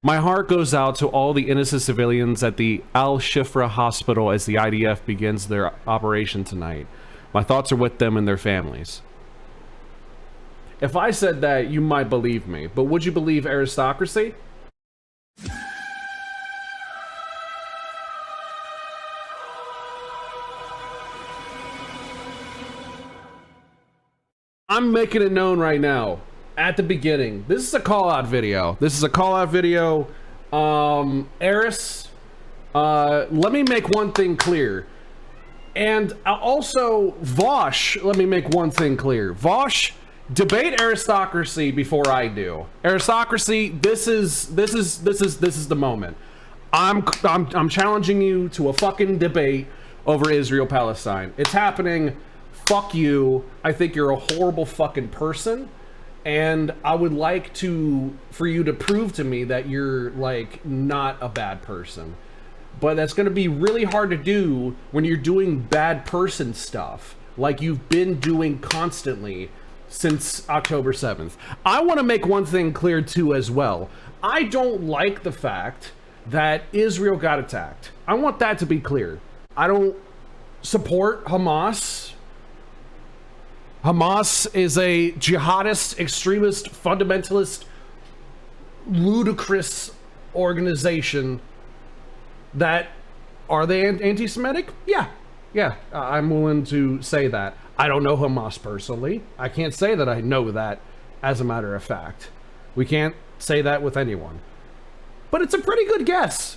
My heart goes out to all the innocent civilians at the Al-Shifra hospital as the IDF begins their operation tonight. My thoughts are with them and their families. If I said that, you might believe me, but would you believe aristocracy? I'm making it known right now, at the beginning. This is a call-out video. Eris, let me make one thing clear. And also, Vosh, let me make one thing clear. Vosh, debate aristocracy before I do. Aristocracy, this is the moment. I'm challenging you to a fucking debate over Israel-Palestine. It's happening. Fuck you. I think you're a horrible fucking person, and I would like for you to prove to me that you're like not a bad person. But that's going to be really hard to do when you're doing bad person stuff like you've been doing constantly since October 7th. I want to make one thing clear too as well. I don't like the fact that Israel got attacked. I want that to be clear. I don't support Hamas. Hamas is a jihadist, extremist, fundamentalist, ludicrous organization that, are they anti-Semitic? Yeah, I'm willing to say that. I don't know Hamas personally. I can't say that I know that as a matter of fact. We can't say that with anyone. But it's a pretty good guess.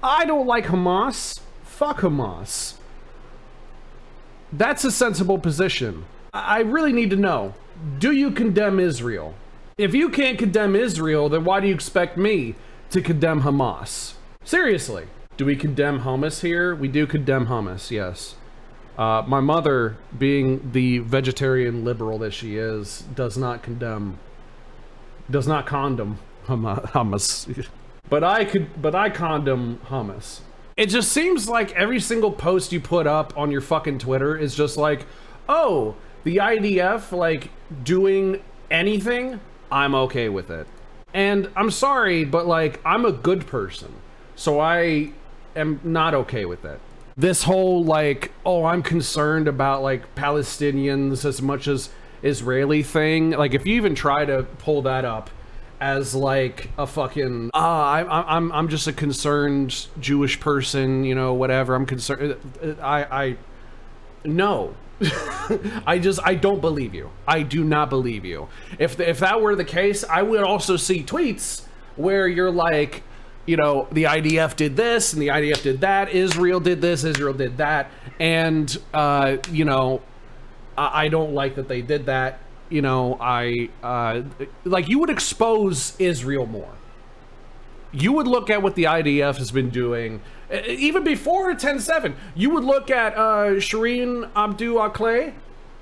I don't like Hamas. Fuck Hamas. That's a sensible position. I really need to know, do you condemn Israel? If you can't condemn Israel, then why do you expect me to condemn Hamas? Seriously. Do we condemn hummus here? We do condemn hummus, yes. My mother, being the vegetarian liberal that she is, does not condemn hummus. But I condom hummus. It just seems like every single post you put up on your fucking Twitter is just like, oh, the IDF, like, doing anything, I'm okay with it. And I'm sorry, but, like, I'm a good person, so I am not okay with it. This whole, like, oh, I'm concerned about, like, Palestinians as much as Israeli thing, like, if you even try to pull that up as like a fucking I'm just a concerned Jewish person, you know, whatever, I'm concerned, no. I don't believe you. I do not believe you. If that were the case, I would also see tweets where you're like, you know, the IDF did this and the IDF did that, Israel did this, Israel did that, and you know, I don't like that they did that. You know, like, you would expose Israel more. You would look at what the IDF has been doing, even before 10/7. You would look at Shireen Abu Akleh,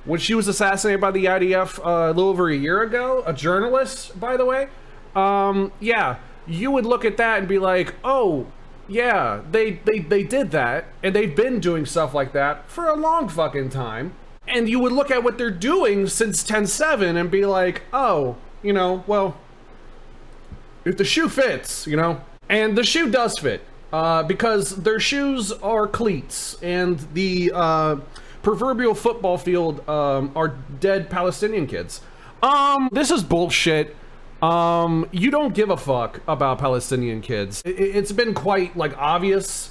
when she was assassinated by the IDF a little over a year ago, a journalist, by the way. Yeah, you would look at that and be like, oh, yeah, they did that, and they've been doing stuff like that for a long fucking time. And you would look at what they're doing since 10/7 and be like, oh, you know, well, if the shoe fits, you know, and the shoe does fit, because their shoes are cleats, and the proverbial football field are dead Palestinian kids. This is bullshit. You don't give a fuck about Palestinian kids. It's been quite, like, obvious,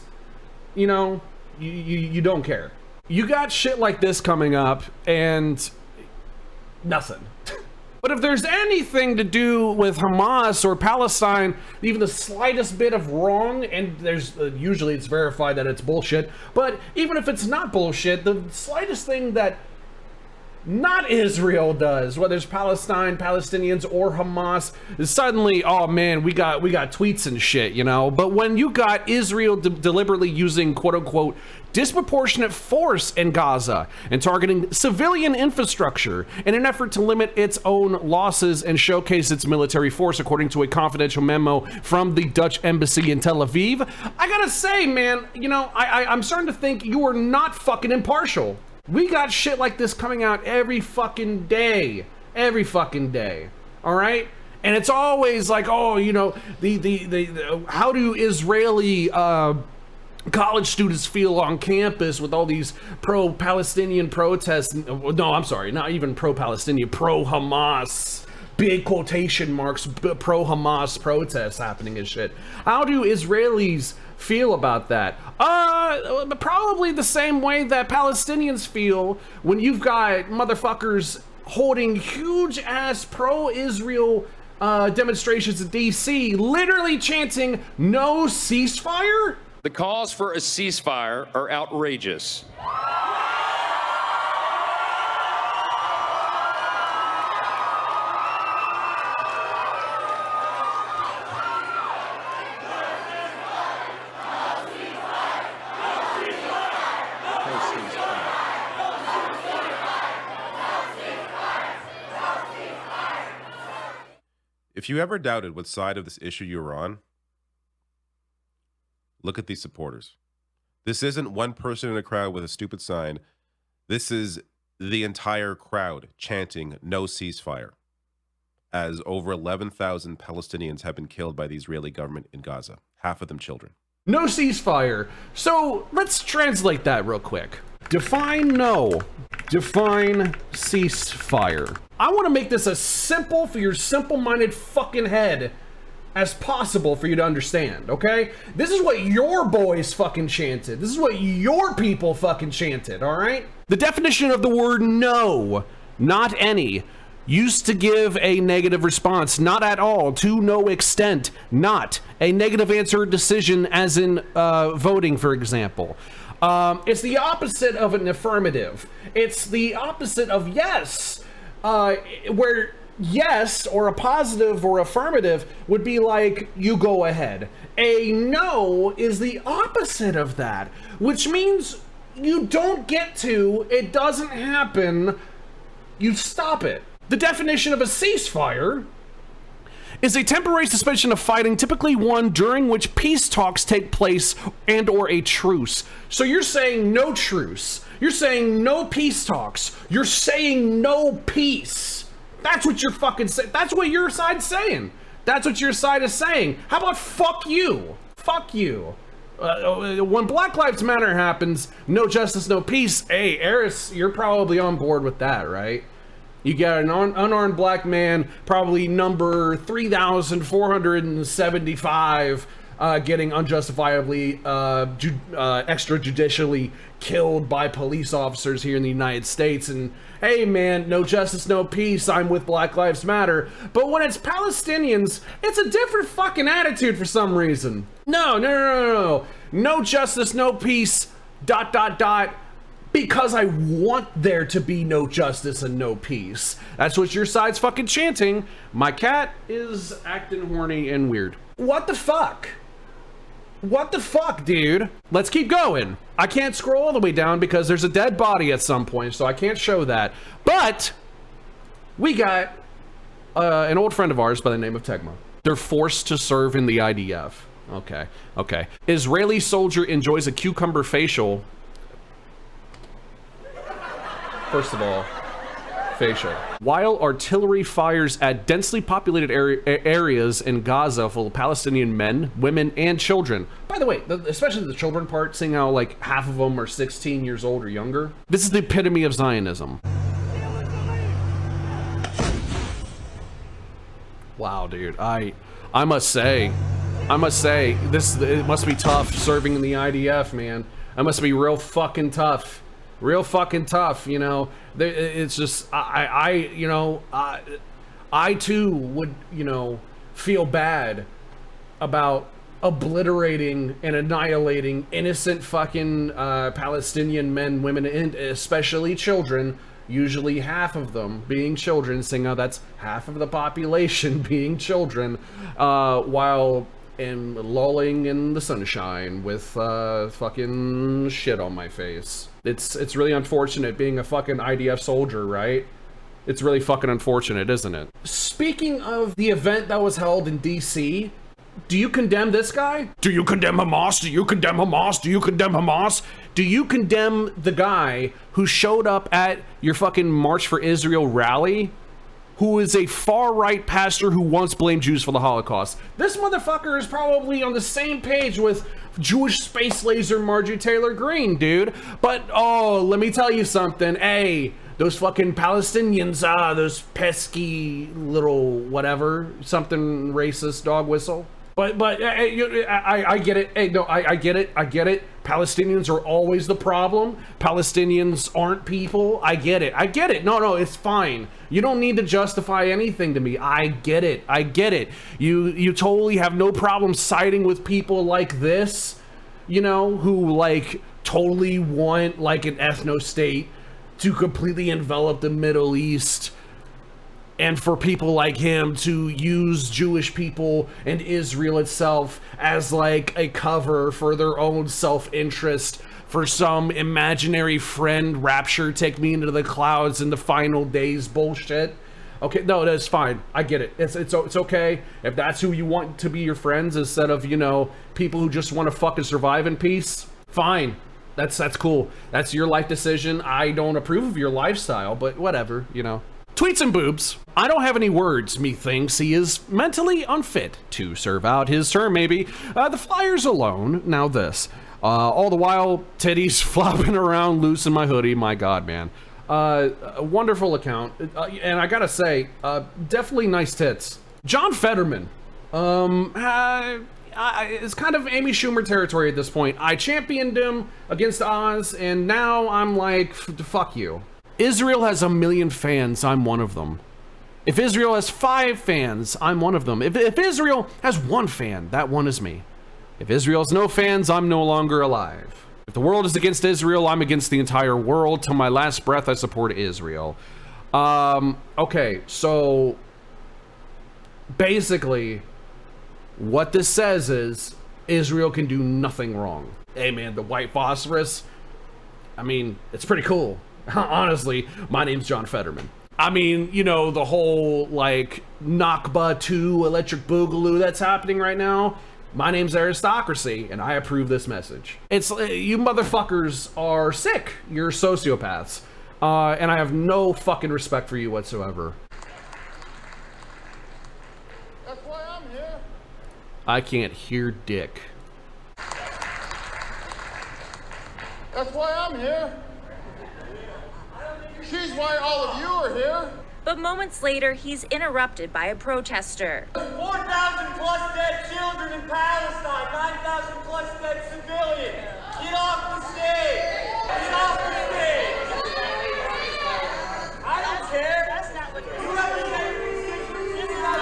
you know, you don't care. You got shit like this coming up, and nothing. But if there's anything to do with Hamas or Palestine, even the slightest bit of wrong, and there's usually it's verified that it's bullshit, but even if it's not bullshit, the slightest thing that not Israel does, whether it's Palestine, Palestinians, or Hamas, is suddenly, oh man, we got tweets and shit, you know. But when you got Israel deliberately using quote unquote disproportionate force in Gaza and targeting civilian infrastructure in an effort to limit its own losses and showcase its military force, according to a confidential memo from the Dutch embassy in Tel Aviv, I gotta say, man, you know, I'm starting to think you are not fucking impartial. We got shit like this coming out every fucking day. All right? And it's always like, oh, you know, the how do Israeli college students feel on campus with all these pro-Palestinian protests? No, I'm sorry, not even pro-Palestinian, pro-Hamas, big quotation marks, pro-Hamas protests happening and shit. How do Israelis feel about that? Probably the same way that Palestinians feel when you've got motherfuckers holding huge ass pro-Israel demonstrations in DC, literally chanting no ceasefire. The calls for a ceasefire are outrageous. If you ever doubted what side of this issue you were on, look at these supporters. This isn't one person in a crowd with a stupid sign. This is the entire crowd chanting no ceasefire, as over 11,000 Palestinians have been killed by the Israeli government in Gaza, half of them children. No ceasefire. So let's translate that real quick. Define no. Define ceasefire. I want to make this as simple for your simple-minded fucking head as possible for you to understand, okay? This is what your boys fucking chanted. This is what your people fucking chanted, all right? The definition of the word no, not any, used to give a negative response, not at all, to no extent, not a negative answer decision, as in voting, for example. It's the opposite of an affirmative. It's the opposite of yes, where yes, or a positive or affirmative, would be like, you go ahead. A no is the opposite of that, which means you don't get to, it doesn't happen, you stop it. The definition of a ceasefire is a temporary suspension of fighting, typically one during which peace talks take place and or a truce. So you're saying no truce. You're saying no peace talks. You're saying no peace. That's what you're fucking saying. That's what your side's saying. That's what your side is saying. How about fuck you? Fuck you. When Black Lives Matter happens, no justice, no peace. Hey, Eris, you're probably on board with that, right? You got an unarmed black man, probably number 3,475, getting unjustifiably extrajudicially killed by police officers here in the United States. And hey man, no justice, no peace, I'm with Black Lives Matter. But when it's Palestinians, it's a different fucking attitude for some reason. No, no justice, no peace, ... because I want there to be no justice and no peace. That's what your side's fucking chanting. My cat is acting horny and weird. What the fuck? What the fuck, dude? Let's keep going. I can't scroll all the way down because there's a dead body at some point, so I can't show that. But we got an old friend of ours by the name of Tegma. They're forced to serve in the IDF. Okay. Israeli soldier enjoys a cucumber facial. First of all, facial. While artillery fires at densely populated areas in Gaza full of Palestinian men, women, and children. By the way, especially the children part, seeing how like half of them are 16 years old or younger. This is the epitome of Zionism. Wow, dude. I must say, it must be tough serving in the IDF, man. That must be real fucking tough. Real fucking tough, you know. It's just I too would, you know, feel bad about obliterating and annihilating innocent fucking Palestinian men, women, and especially children. Usually half of them being children, seeing how that's half of the population being children, while lolling in the sunshine with fucking shit on my face. It's really unfortunate being a fucking IDF soldier, right? It's really fucking unfortunate, isn't it? Speaking of the event that was held in DC, do you condemn this guy? Do you condemn Hamas? Do you condemn Hamas? Do you condemn Hamas? Do you condemn the guy who showed up at your fucking March for Israel rally, who is a far-right pastor who once blamed Jews for the Holocaust. This motherfucker is probably on the same page with Jewish space laser Marjorie Taylor Greene, dude. But, oh, let me tell you something. Hey, those fucking Palestinians, those pesky little whatever, something racist dog whistle. But I get it. Hey, no, I get it. I get it. Palestinians are always the problem. Palestinians aren't people. I get it. I get it. No, it's fine. You don't need to justify anything to me. I get it. I get it. You totally have no problem siding with people like this, you know, who like totally want like an ethno-state to completely envelop the Middle East, and for people like him to use Jewish people and Israel itself as like a cover for their own self-interest, for some imaginary friend rapture, take me into the clouds in the final days bullshit. Okay, no, that's fine. I get it. It's okay if that's who you want to be your friends instead of, you know, people who just want to fucking survive in peace. Fine. That's cool. That's your life decision. I don't approve of your lifestyle, but whatever, you know. Tweets and boobs. I don't have any words. Methinks he is mentally unfit to serve out his term, maybe. The Flyers alone. Now this. All the while, titties flopping around loose in my hoodie. My God, man. A wonderful account. And I gotta say, definitely nice tits. John Fetterman. It's kind of Amy Schumer territory at this point. I championed him against Oz, and now I'm like, fuck you. Israel has 1 million fans, I'm one of them. If Israel has 5 fans, I'm one of them. If Israel has 1 fan, that one is me. If Israel has no fans, I'm no longer alive. If the world is against Israel, I'm against the entire world. Till my last breath, I support Israel. Okay, so basically, what this says is Israel can do nothing wrong. Hey man, the white phosphorus, I mean, it's pretty cool. Honestly, my name's John Fetterman. I mean, you know, the whole like Nakba 2 electric boogaloo that's happening right now. My name's Aristocracy, and I approve this message. It's you motherfuckers are sick. You're sociopaths, and I have no fucking respect for you whatsoever. That's why I'm here. I can't hear dick. That's why I'm here. She's why all of you are here. But moments later, he's interrupted by a protester. 4,000 plus dead children in Palestine, 9,000 plus dead civilians. Get off the stage. Get off the stage. I don't care. That's not what you represent. This is not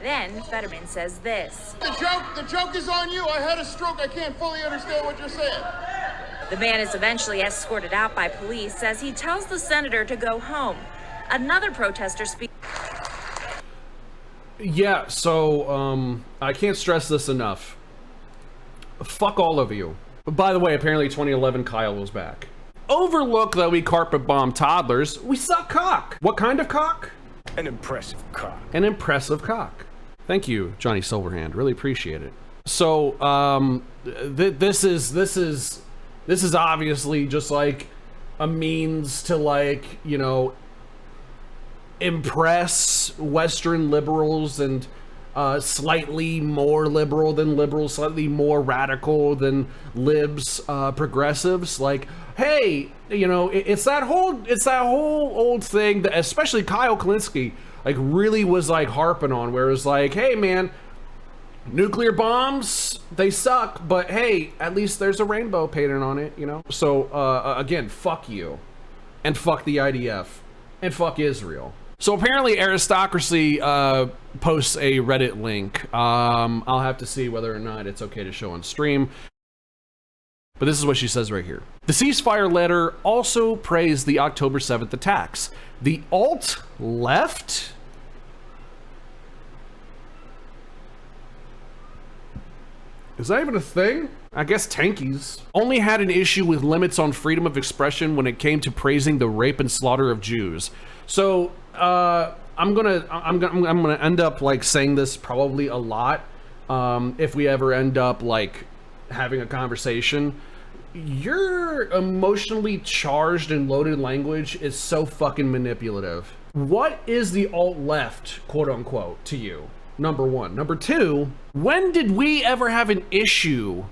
Then Fetterman says this. The joke is on you. I had a stroke. I can't fully understand what you're saying. The man is eventually escorted out by police as he tells the senator to go home. Another protester speaks. Yeah, so, I can't stress this enough. Fuck all of you. By the way, apparently 2011 Kyle was back. Overlook that we carpet bomb toddlers. We suck cock. What kind of cock? An impressive cock. An impressive cock. Thank you, Johnny Silverhand. Really appreciate it. So, this is obviously just like a means to like, you know, impress Western liberals and slightly more liberal than liberals, slightly more radical than libs, progressives. Like, hey, you know, it's that whole old thing that especially Kyle Kalinske like really was like harping on, where it's like, hey man, nuclear bombs, they suck, but hey, at least there's a rainbow painted on it, you know? So, again, fuck you. And fuck the IDF. And fuck Israel. So apparently Aristocracy posts a Reddit link. I'll have to see whether or not it's okay to show on stream. But this is what she says right here. The ceasefire letter also praised the October 7th attacks. The alt-left? Is that even a thing? I guess tankies only had an issue with limits on freedom of expression when it came to praising the rape and slaughter of Jews. So I'm gonna end up like saying this probably a lot if we ever end up like having a conversation. your emotionally charged and loaded language is so fucking manipulative. What is the alt-left, quote-unquote, to you? Number one. Number two, when did we ever have an issue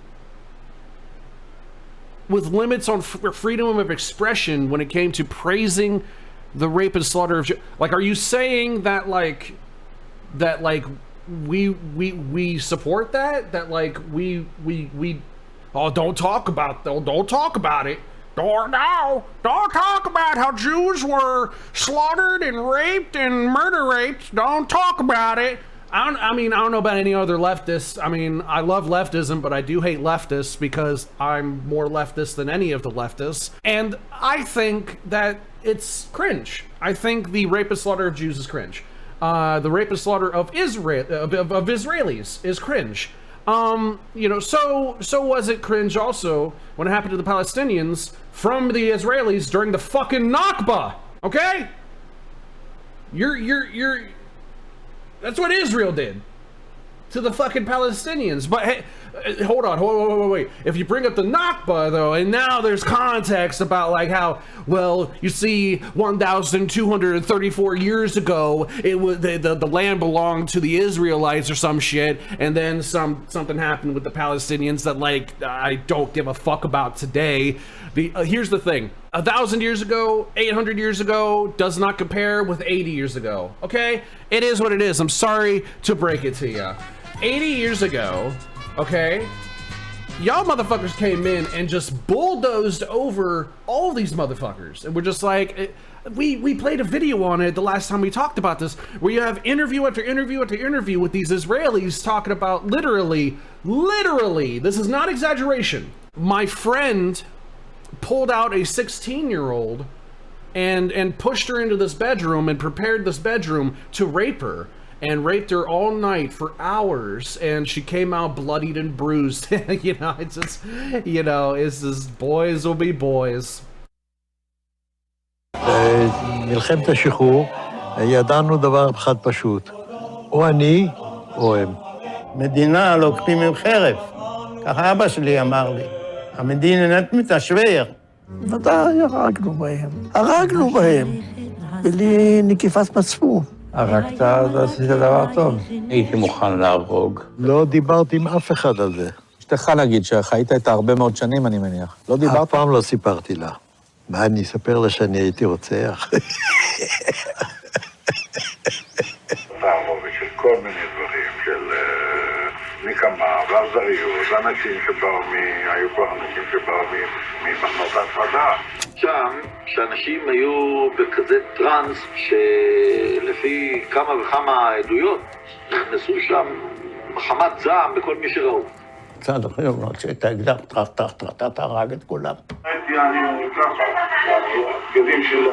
with limits on freedom of expression when it came to praising the rape and slaughter of... Like, are you saying that, like, we support that? That, like, we oh, don't talk about it. Don't talk about how Jews were slaughtered and raped and murder raped. Don't talk about it. I mean, I don't know about any other leftists. I mean, I love leftism, but I do hate leftists because I'm more leftist than any of the leftists. And I think that it's cringe. I think the rape and slaughter of Jews is cringe. The rape and slaughter of Israelis is cringe. You know, so was it cringe also when it happened to the Palestinians from the Israelis during the fucking Nakba, okay? That's what Israel did to the fucking Palestinians. But hey, hold on, wait. If you bring up the Nakba though, and now there's context about like how, well, you see 1,234 years ago, it was the land belonged to the Israelites or some shit, and then something happened with the Palestinians that like I don't give a fuck about today. Here's the thing. 1,000 years ago, 800 years ago does not compare with 80 years ago, okay? It is what it is. I'm sorry to break it to you. 80 years ago, okay, y'all motherfuckers came in and just bulldozed over all these motherfuckers. And we're just like, we played a video on it the last time we talked about this, where you have interview after interview after interview with these Israelis talking about literally, this is not exaggeration. My friend pulled out a 16-year-old and pushed her into this bedroom and prepared this bedroom to rape her, and raped her all night for hours, and she came out bloodied and bruised. You know, it's just, you know, it's just boys will be boys. מלחמת השחרור, ידענו דבר אחד פשוט, או אני או הם. מדינה לוקחים עם חרב, ככה אבא שלי אמר לי. המדינה מתשבר. ודאי, הרגנו בהם, בלי נקיפת מצפון. הרגת, אז עשית דבר טוב. הייתי מוכן להרוג. לא דיברתי עם אף אחד על זה. אשתך להגיד שחיית איתה הרבה מאוד שנים, אני מניח. לא דיברת? אף פעם לא סיפרתי לה. מה, אני אספר לה שאני הייתי רוצח? של כל מיני דברים, של נקמה ואכזריות, אנשים שבאו היו כבר אנשים שבאו ממחנות ההפרדה. שם, שאנשים היו בכזה טרנס, שלפי כמה וכמה עדויות, נכנסו שם מחמת זעם בכל מי שראו. קצת אחרים, רק שהיית אקדח, טרטטטטט, הרג את כולם. הייתי אני ככה, בגדים של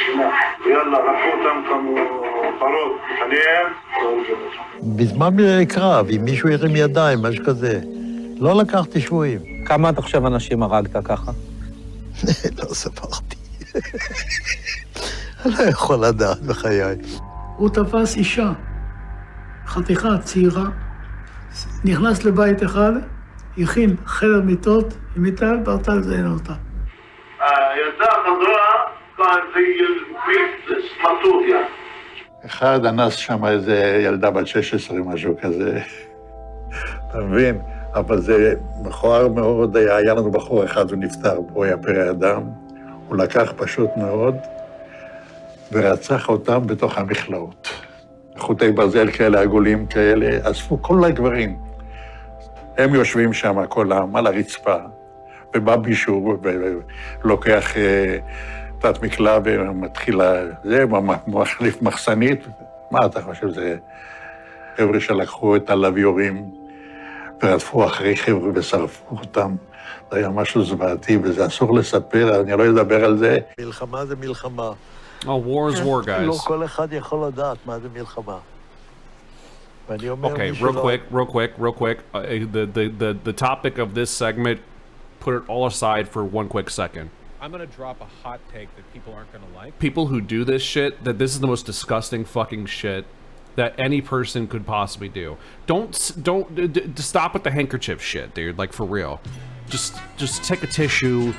שינה, ויאללה, רפו אותם כמו פרות, פניהם. בזמן קרב, אם מישהו ירים ידיים, משהו כזה, לא לקחתי שבויים. כמה אתה חושב אנשים הרגת ככה? לא ספרתי. אני לא יכול לדעת בחיי. הוא תפס אישה, חתיכה צעירה, נכנס לבית אחד, הכין חדר מיטות, עם מיטה, ברתה לזיין אותה. הילדה חזרה, זה סמרטוטיה. אחד אנס שם איזה ילדה בת 16, משהו כזה. אתה מבין? אבל זה מכוער מאוד, היה לנו בחור אחד, הוא נפטר, הוא היה פרא אדם, הוא לקח פשוט מאוד, ורצח אותם בתוך המכלאות. חוטי ברזל כאלה, עגולים כאלה, אספו כל הגברים. הם יושבים שם כולם על הרצפה, ובא מישהו ולוקח תת מקלע ומתחיל זה, מחליף מחסנית. מה אתה חושב? זה חבר'ה שלקחו את הלוויורים ורדפו אחרי חבר'ה ושרפו אותם. זה היה משהו זוועתי, וזה אסור לספר, אני לא אדבר על זה. מלחמה זה מלחמה. Oh, war is war, guys. לא כל אחד יכול לדעת מה זה מלחמה. Okay, real quick. The topic of this segment, put it all aside for one quick second. I'm gonna drop a hot take that people aren't gonna like. People who do this shit, that this is the most disgusting fucking shit that any person could possibly do. Don't stop with the handkerchief shit, dude. Like, for real. just take a tissue.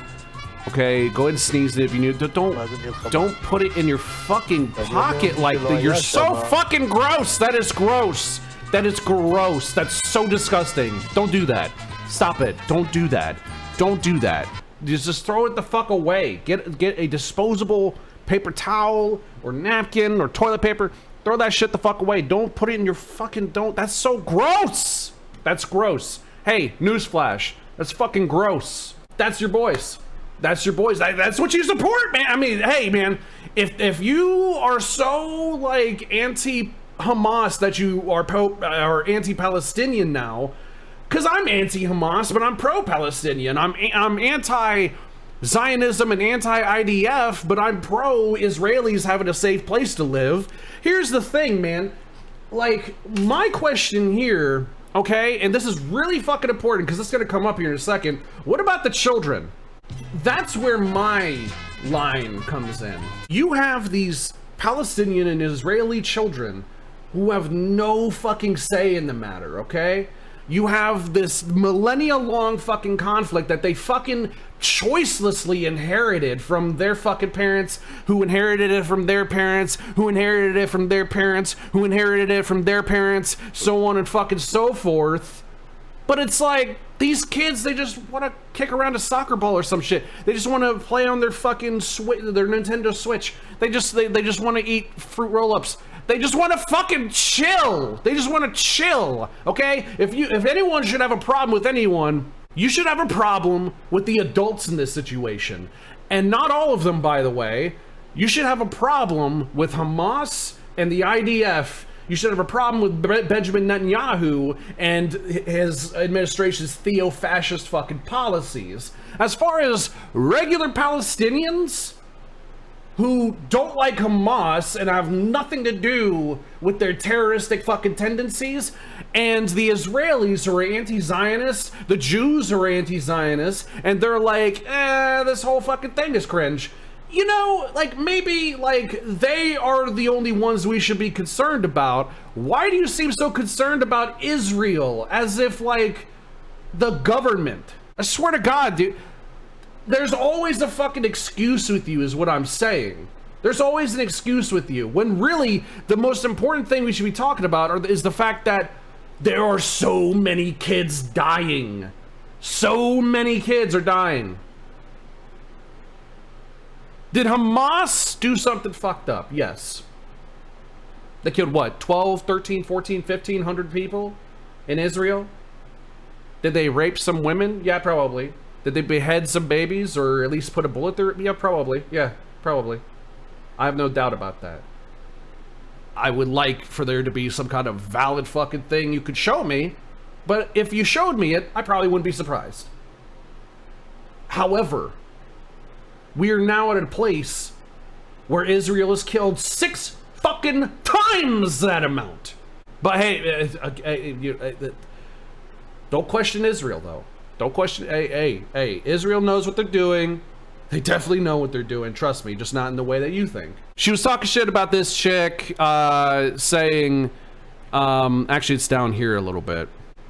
Okay, go ahead and sneeze it if you need. Don't put it in your fucking pocket like that. You're so fucking gross. That is gross. That is gross. That's so disgusting. Don't do that. Stop it. Don't do that. Don't do that. Just throw it the fuck away. Get a disposable paper towel or napkin or toilet paper. Throw that shit the fuck away. Don't put it in your fucking. Don't. That's so gross. That's gross. Hey, newsflash. That's fucking gross. That's your boys. That's your boys. That's what you support, man. I mean, hey, man, if you are so like anti-Hamas that you are anti-Palestinian now, because I'm anti-Hamas, but I'm pro-Palestinian. I'm anti-Zionism and anti-IDF, but I'm pro-Israelis having a safe place to live. Here's the thing, man. Like, my question here, okay, and this is really fucking important because it's going to come up here in a second. What about the children? That's where my line comes in. You have these Palestinian and Israeli children who have no fucking say in the matter, okay? You have this millennia-long fucking conflict that they fucking choicelessly inherited from their fucking parents, who inherited it from their parents, who inherited it from their parents, who inherited it from their parents, so on and fucking so forth. But it's like, these kids, they just want to kick around a soccer ball or some shit. They just want to play on their fucking their Nintendo Switch. They just want to eat fruit roll-ups. They just want to fucking chill. They just want to chill, okay? If anyone should have a problem with anyone, you should have a problem with the adults in this situation. And not all of them, by the way. You should have a problem with Hamas and the IDF. You should have a problem with Benjamin Netanyahu and his administration's Theo-Fascist fucking policies. As far as regular Palestinians who don't like Hamas and have nothing to do with their terroristic fucking tendencies, and the Israelis who are anti-Zionists, the Jews who are anti-Zionists, and they're like, this whole fucking thing is cringe. You know, like, maybe, like, they are the only ones we should be concerned about. Why do you seem so concerned about Israel? As if, like, the government. I swear to God, dude. There's always a fucking excuse with you, is what I'm saying. There's always an excuse with you. When really, the most important thing we should be talking about is the fact that there are so many kids dying. So many kids are dying. Did Hamas do something fucked up? Yes. They killed what? 12, 13, 14, 1,500 people in Israel? Did they rape some women? Yeah, probably. Did they behead some babies or at least put a bullet through it? Yeah, probably. Yeah, probably. I have no doubt about that. I would like for there to be some kind of valid fucking thing you could show me, but if you showed me it, I probably wouldn't be surprised. However, we are now at a place where Israel has killed 6 fucking times that amount. But hey, don't question Israel, though. Don't question. Hey, Israel knows what they're doing. They definitely know what they're doing. Trust me, just not in the way that you think. She was talking shit about this chick, saying, actually, it's down here a little bit.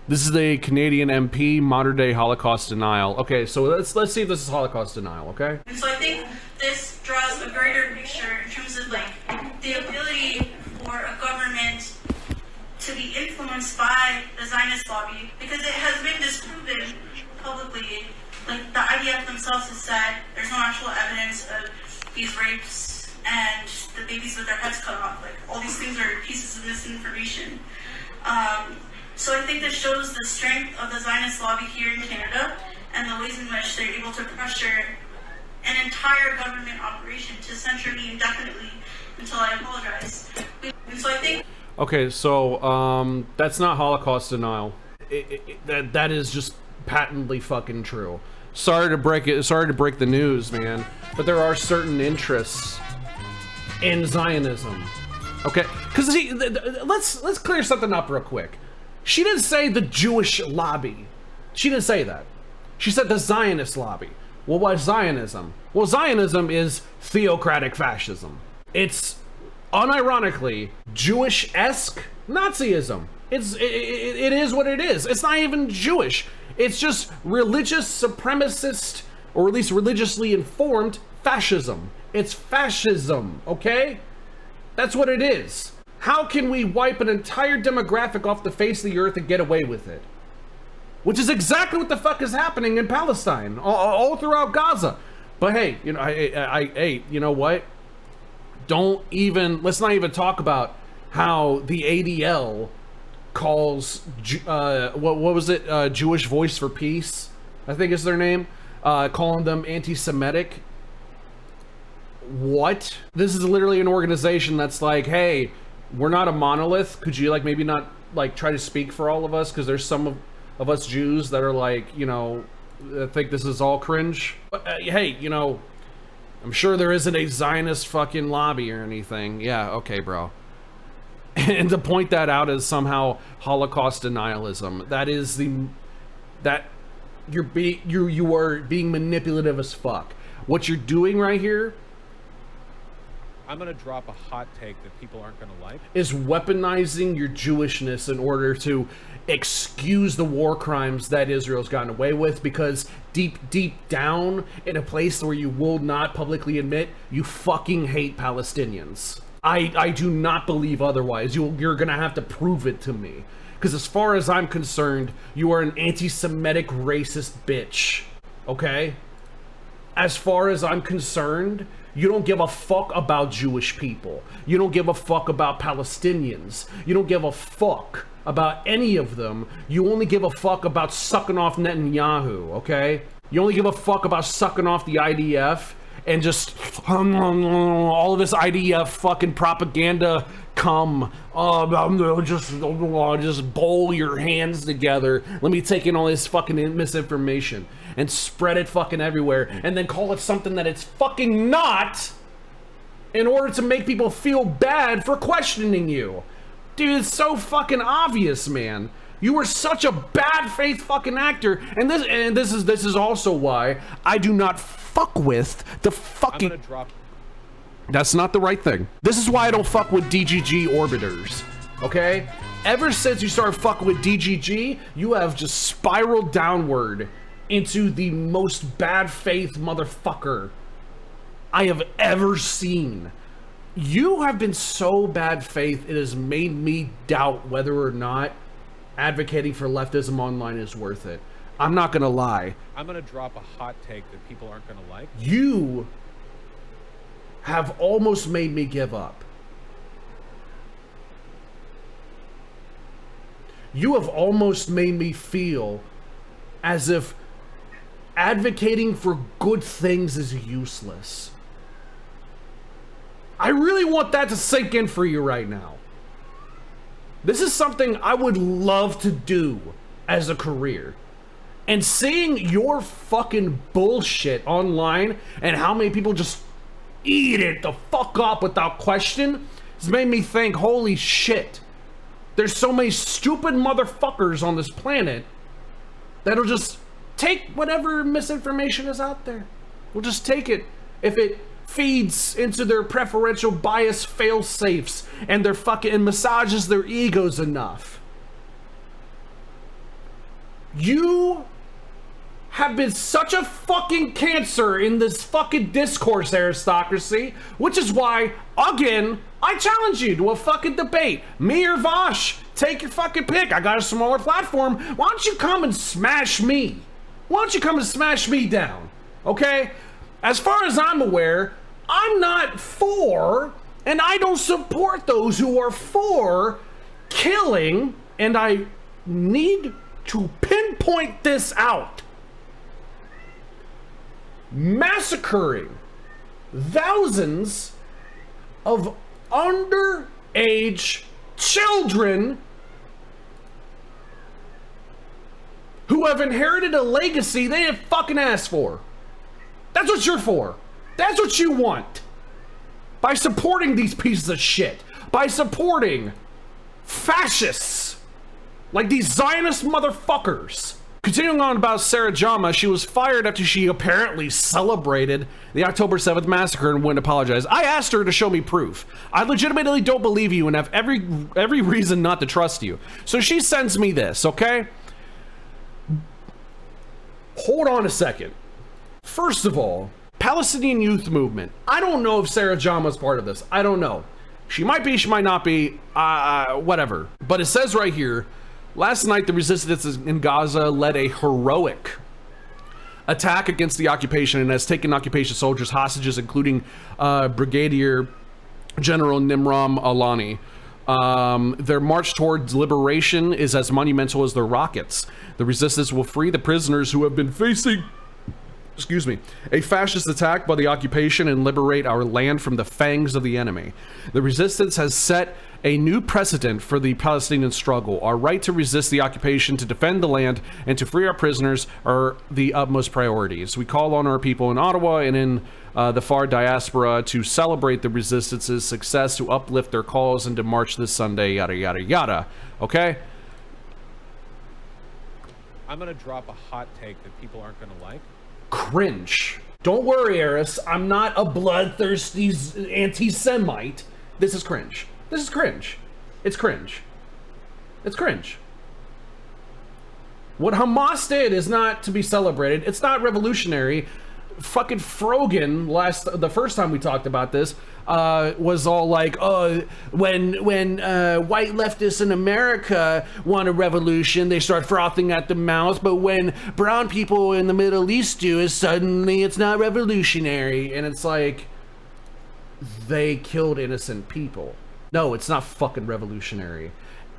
This is a Canadian MP, modern day Holocaust denial. Okay, so let's see if this is Holocaust denial, okay? And so I think this draws a greater picture in terms of like the ability for a government to be influenced by the Zionist lobby, because it has been disproven publicly. Like the IDF themselves has said there's no actual evidence of these rapes and the babies with their heads cut off. Like all these things are pieces of misinformation. So I think this shows the strength of the Zionist lobby here in Canada and the ways in which they're able to pressure an entire government operation to censure me indefinitely until I apologize. And so I think... Okay, so that's not Holocaust denial. That is just patently fucking true. Sorry to break the news, man, but there are certain interests in Zionism. Okay, because see, let's clear something up real quick. She didn't say the Jewish lobby. She didn't say that. She said the Zionist lobby. Well, what's Zionism? Well, Zionism is theocratic fascism. It's unironically Jewish-esque Nazism. It is what it is. It's not even Jewish. It's just religious supremacist, or at least religiously informed fascism. It's fascism, okay? That's what it is. How can we wipe an entire demographic off the face of the earth and get away with it? Which is exactly what the fuck is happening in Palestine, all throughout Gaza. But hey, you know, hey, you know what? Let's not even talk about how the ADL calls, what was it? Jewish Voice for Peace, I think is their name, calling them anti-Semitic. What? This is literally an organization that's like, hey, we're not a monolith. Could you like maybe not like try to speak for all of us? Because there's some of us Jews that are like, you know, think this is all cringe. But, hey, you know, I'm sure there isn't a Zionist fucking lobby or anything. Yeah, okay, bro. And to point that out as somehow Holocaust denialism, you are being manipulative as fuck. What you're doing right here, I'm gonna drop a hot take that people aren't gonna like, is weaponizing your Jewishness in order to excuse the war crimes that Israel's gotten away with, because deep down, in a place where you will not publicly admit, you fucking hate Palestinians. I do not believe otherwise. You're gonna have to prove it to me. Because as far as I'm concerned, you are an anti-Semitic racist bitch. Okay? As far as I'm concerned, you don't give a fuck about Jewish people. You don't give a fuck about Palestinians. You don't give a fuck about any of them. You only give a fuck about sucking off Netanyahu, okay? You only give a fuck about sucking off the IDF and just all of this IDF fucking propaganda just bowl your hands together. Let me take in all this fucking misinformation and spread it fucking everywhere and then call it something that it's fucking not in order to make people feel bad for questioning you. Dude, it's so fucking obvious, man. You were such a bad faith fucking actor, and this is also why I do not fuck with the fucking. That's not the right thing. This is why I don't fuck with DGG orbiters. Okay? Ever since you started fucking with DGG, you have just spiraled downward into the most bad faith motherfucker I have ever seen. You have been so bad faith, it has made me doubt whether or not advocating for leftism online is worth it. I'm not gonna lie. I'm gonna drop a hot take that people aren't gonna like. You have almost made me give up. You have almost made me feel as if advocating for good things is useless. I really want that to sink in for you right now. This is something I would love to do as a career. And seeing your fucking bullshit online and how many people just eat it the fuck up without question has made me think, holy shit, there's so many stupid motherfuckers on this planet that'll just take whatever misinformation is out there. We'll just take it if it feeds into their preferential bias fail-safes and their fucking massages their egos enough. You have been such a fucking cancer in this fucking discourse aristocracy, which is why, again, I challenge you to a fucking debate. Me or Vosh, take your fucking pick. I got a smaller platform. Why don't you come and smash me? Why don't you come and smash me down? Okay? As far as I'm aware, I'm not for, and I don't support those who are for killing, and I need to pinpoint this out, massacring thousands of underage children who have inherited a legacy they didn't fucking ask for. That's what you're for. That's what you want. By supporting these pieces of shit. By supporting fascists like these Zionist motherfuckers. Continuing on about Sarah Jama, she was fired after she apparently celebrated the October 7th massacre and wouldn't apologize. I asked her to show me proof. I legitimately don't believe you and have every reason not to trust you. So she sends me this, okay? Hold on a second. First of all, Palestinian Youth Movement. I don't know if Sarah Jama's part of this. I don't know. She might be, she might not be, whatever. But it says right here, last night the resistance in Gaza led a heroic attack against the occupation and has taken occupation soldiers hostages, including Brigadier General Nimram Alani. Their march towards liberation is as monumental as their rockets. The resistance will free the prisoners who have been facing, a fascist attack by the occupation and liberate our land from the fangs of the enemy. The resistance has set a new precedent for the Palestinian struggle. Our right to resist the occupation, to defend the land, and to free our prisoners are the utmost priorities. We call on our people in Ottawa and in the far diaspora to celebrate the resistance's success, to uplift their cause, and to march this Sunday, yada, yada, yada. Okay? I'm going to drop a hot take that people aren't going to like. Cringe. Don't worry, Eris. I'm not a bloodthirsty anti-Semite. This is cringe. This is cringe. It's cringe. It's cringe. What Hamas did is not to be celebrated. It's not revolutionary. Fucking Frogan, the first time we talked about this, was all like, oh, when white leftists in America want a revolution, they start frothing at the mouth, but when brown people in the Middle East do it, suddenly it's not revolutionary. And it's like, they killed innocent people. No, it's not fucking revolutionary.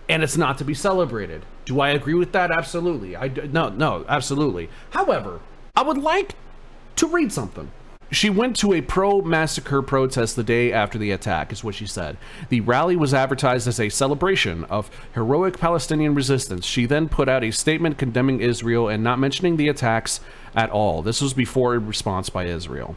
And it's not to be celebrated. Do I agree with that? Absolutely. No, absolutely. However, I would like to read something. She went to a pro-massacre protest the day after the attack, is what she said. The rally was advertised as a celebration of heroic Palestinian resistance. She then put out a statement condemning Israel and not mentioning the attacks at all. This was before a response by Israel.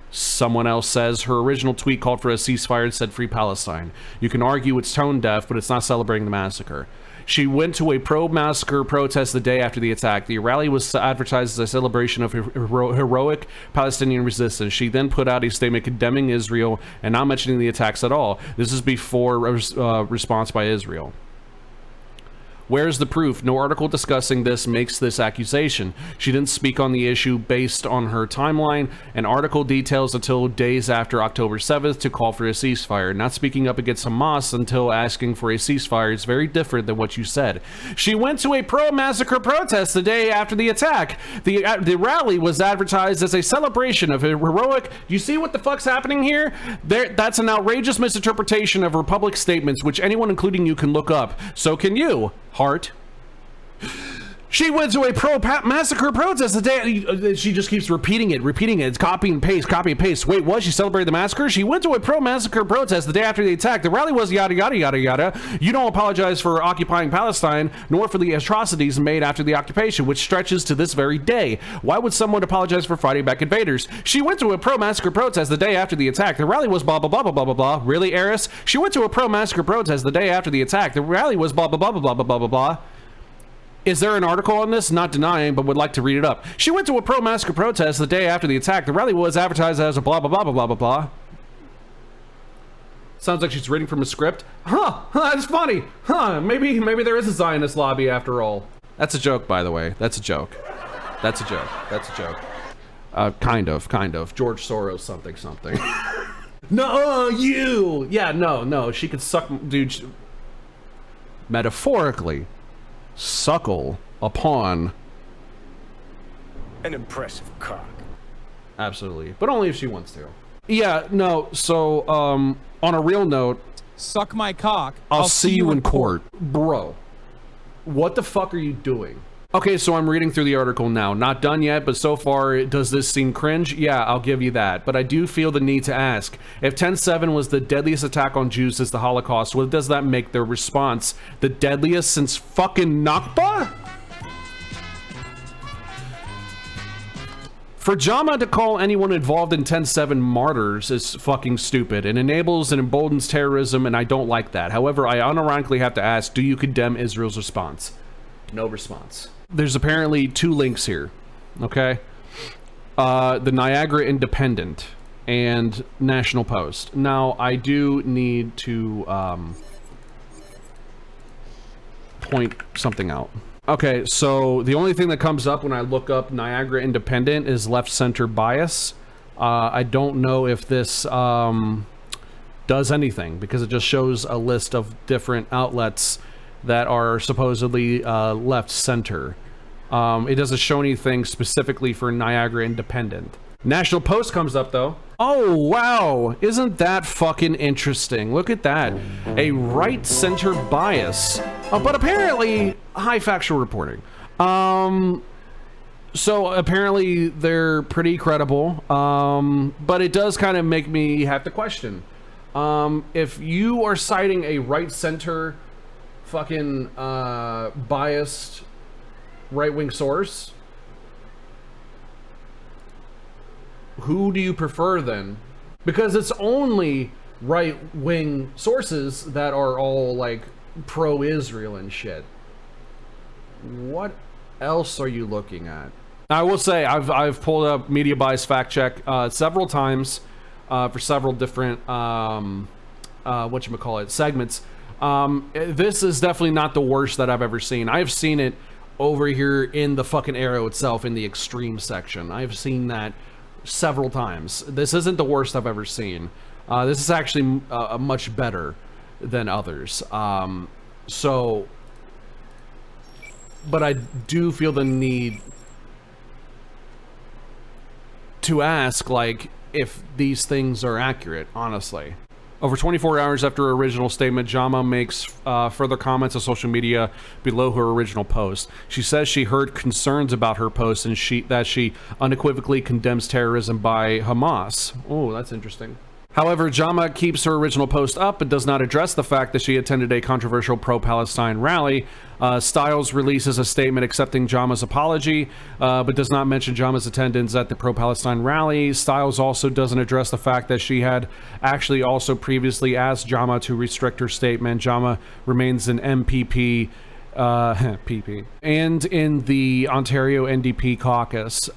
Someone else says her original tweet called for a ceasefire and said free Palestine. You can argue it's tone deaf, but it's not celebrating the massacre. She went to a pro-massacre protest the day after the attack. The rally was advertised as a celebration of heroic Palestinian resistance. She then put out a statement condemning Israel and not mentioning the attacks at all. This is before a response by Israel. Where's the proof? No article discussing this makes this accusation. She didn't speak on the issue based on her timeline. An article details until days after October 7th to call for a ceasefire. Not speaking up against Hamas until asking for a ceasefire is very different than what you said. She went to a pro-massacre protest the day after the attack. The rally was advertised as a celebration of heroic... You see what the fuck's happening here? That's an outrageous misinterpretation of Republic's statements, which anyone, including you, can look up. So can you. Heart. She went to a pro-massacre protest the day. She just keeps repeating it. It's copy and paste. Wait, what? She celebrated the massacre? She went to a pro-massacre protest the day after the attack. The rally was yada, yada, yada, yada. You don't apologize for occupying Palestine, nor for the atrocities made after the occupation, which stretches to this very day. Why would someone apologize for fighting back invaders? She went to a pro-massacre protest the day after the attack. The rally was blah, blah, blah, blah, blah, blah, blah. Really, Eris? She went to a pro-massacre protest the day after the attack. The rally was blah, blah, blah, blah, blah, blah, blah, blah. Is there an article on this? Not denying, but would like to read it up. She went to a pro-massacre protest the day after the attack. The rally was advertised as a blah, blah, blah, blah, blah, blah, blah. Sounds like she's reading from a script. Huh, that's funny. Huh, maybe there is a Zionist lobby after all. That's a joke, by the way. That's a joke. That's a joke. Kind of. George Soros something. No, you! Yeah, no, she could suck, dude. Metaphorically. Suckle upon an impressive cock. Absolutely, but only if she wants to. Yeah, no, so on a real note, suck my cock. I'll see you in court. Bro, what the fuck are you doing? Okay, so I'm reading through the article now. Not done yet, but so far, does this seem cringe? Yeah, I'll give you that. But I do feel the need to ask, if 10/7 was the deadliest attack on Jews since the Holocaust, what does that make their response the deadliest since fucking Nakba? For Jama to call anyone involved in 10/7 martyrs is fucking stupid and enables and emboldens terrorism, and I don't like that. However, I unironically have to ask, do you condemn Israel's response? No response. There's apparently 2 links here, okay? The Niagara Independent and National Post. Now, I do need to point something out. Okay, so the only thing that comes up when I look up Niagara Independent is left-center bias. I don't know if this does anything, because it just shows a list of different outlets that are supposedly left-center. It doesn't show anything specifically for Niagara Independent. National Post comes up, though. Oh, wow. Isn't that fucking interesting? Look at that. A right-center bias. But apparently, high factual reporting. So apparently, they're pretty credible. But it does kind of make me have to question. If you are citing a right-center fucking biased right-wing source, who do you prefer then? Because it's only right-wing sources that are all like pro-Israel and shit. What else are you looking at? I will say I've pulled up Media Bias Fact Check several times for several different whatchamacallit segments. This is definitely not the worst that I've ever seen. I've seen it over here in the fucking Arrow itself in the extreme section. I've seen that several times. This isn't the worst I've ever seen. This is actually much better than others. So, but I do feel the need to ask, like, if these things are accurate, honestly. Over 24 hours after her original statement, Jama makes further comments on social media below her original post. She says she heard concerns about her post and that she unequivocally condemns terrorism by Hamas. Oh, that's interesting. However, Jama keeps her original post up and does not address the fact that she attended a controversial pro-Palestine rally. Stiles releases a statement accepting Jama's apology, but does not mention Jama's attendance at the pro-Palestine rally. Stiles also doesn't address the fact that she had actually also previously asked Jama to restrict her statement. Jama remains an MPP PP. And in the Ontario NDP caucus,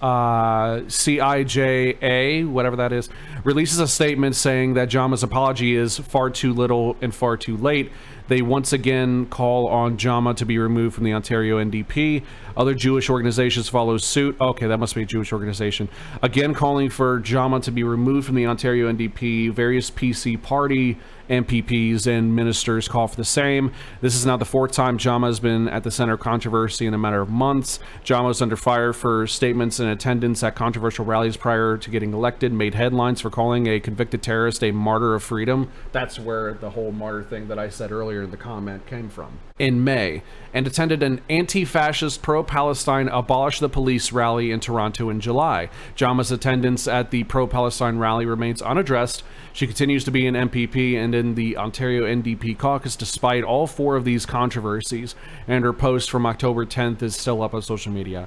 CIJA, whatever that is, releases a statement saying that Jama's apology is far too little and far too late. They once again call on Jama to be removed from the Ontario NDP. Other Jewish organizations follow suit. Okay, that must be a Jewish organization. Again, calling for Jama to be removed from the Ontario NDP. Various PC party MPPs and ministers call for the same. This is now the fourth time Jama has been at the center of controversy in a matter of months. Jama was under fire for statements and attendance at controversial rallies prior to getting elected, made headlines for calling a convicted terrorist a martyr of freedom. That's where the whole martyr thing that I said earlier in the comment came from. In May, and attended an anti-fascist pro-Palestine abolish the police rally in Toronto in July. Jama's attendance at the pro-Palestine rally remains unaddressed. She continues to be an MPP and in the Ontario NDP caucus despite all four of these controversies, and her post from October 10th is still up on social media.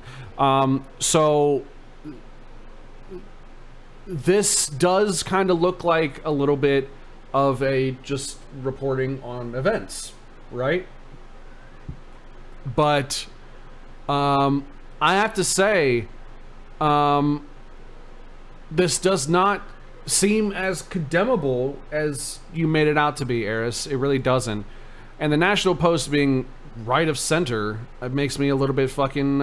So this does kind of look like a little bit of a just reporting on events, right? But I have to say, this does not seem as condemnable as you made it out to be, Eris. It really doesn't. And the National Post being right of center, it makes me a little bit fucking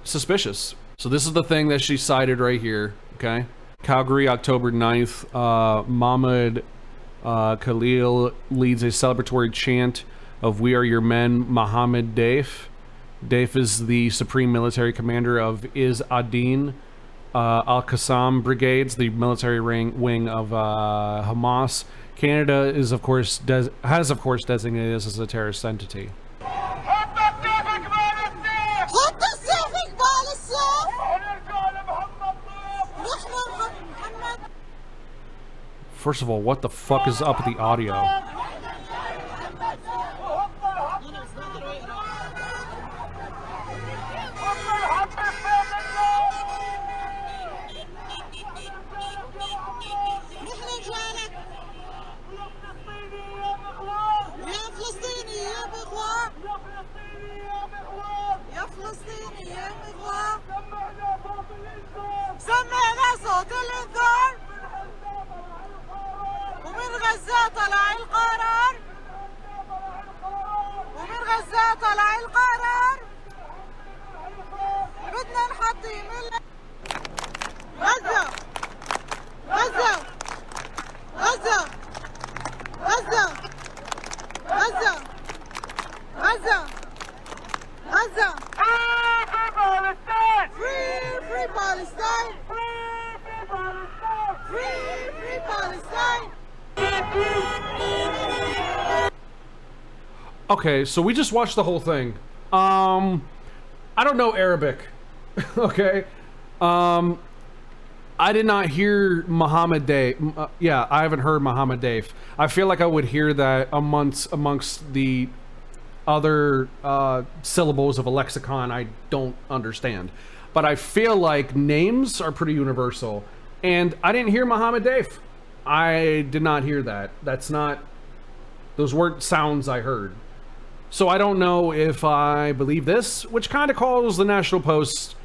suspicious. So this is the thing that she cited right here, okay? Calgary, October 9th, Mahmoud Khalil leads a celebratory chant of "We Are Your Men," Mohammed Daif. Daif is the supreme military commander of Is Adin al-Qassam brigades, the military wing of Hamas. Canada is, of course, has of course designated this as a terrorist entity. First of all, what the fuck is up with the audio? سمعنا صوت الانذار ومن غزة طلع القائد Free Palestine! Free Palestine! Okay, so we just watched the whole thing. I don't know Arabic. Okay. I did not hear Muhammad Dave. Yeah, I haven't heard Muhammad Dave. I feel like I would hear that amongst the other syllables of a lexicon I don't understand. But I feel like names are pretty universal. And I didn't hear Muhammad Dave. I did not hear that. That's not... Those weren't sounds I heard. So I don't know if I believe this, which kind of calls the National Post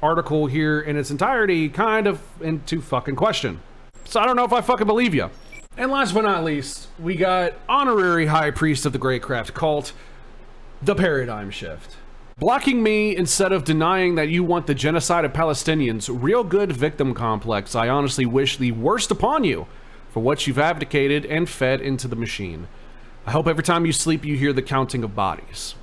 article here in its entirety kind of into fucking question. So I don't know if I fucking believe you. And last but not least, we got honorary high priest of the Great Craft cult, the Paradigm Shift. Blocking me instead of denying that you want the genocide of Palestinians, real good victim complex. I honestly wish the worst upon you for what you've abdicated and fed into the machine. I hope every time you sleep you hear the counting of bodies.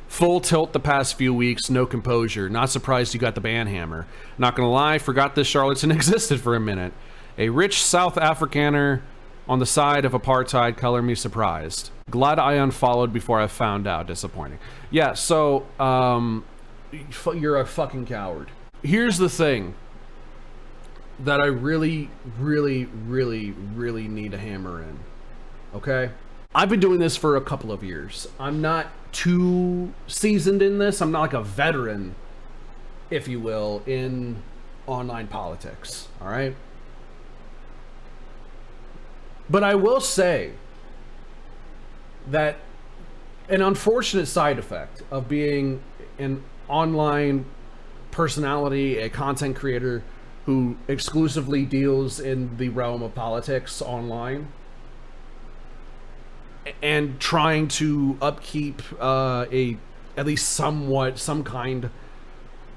Full tilt the past few weeks, no composure. Not surprised you got the banhammer. Not gonna lie, forgot this charlatan existed for a minute. A rich South Africaner on the side of apartheid, color me surprised. Glad I unfollowed before I found out. Disappointing. Yeah, so, you're a fucking coward. Here's the thing that I really, really, really, really need to hammer in, okay? I've been doing this for a couple of years. I'm not too seasoned in this. I'm not like a veteran, if you will, in online politics, all right? But I will say that an unfortunate side effect of being an online personality, a content creator who exclusively deals in the realm of politics online, and trying to upkeep at least somewhat some kind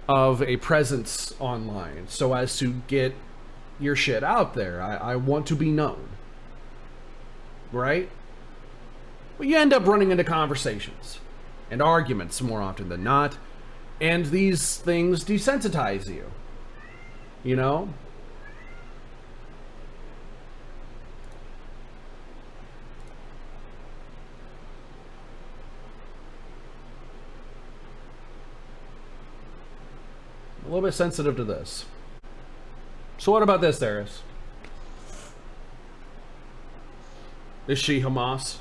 of a presence online so as to get your shit out there. I want to be known, right? Well, you end up running into conversations and arguments more often than not, and these things desensitize you, you know? A little bit sensitive to this. So what about this, Darius? Is she Hamas?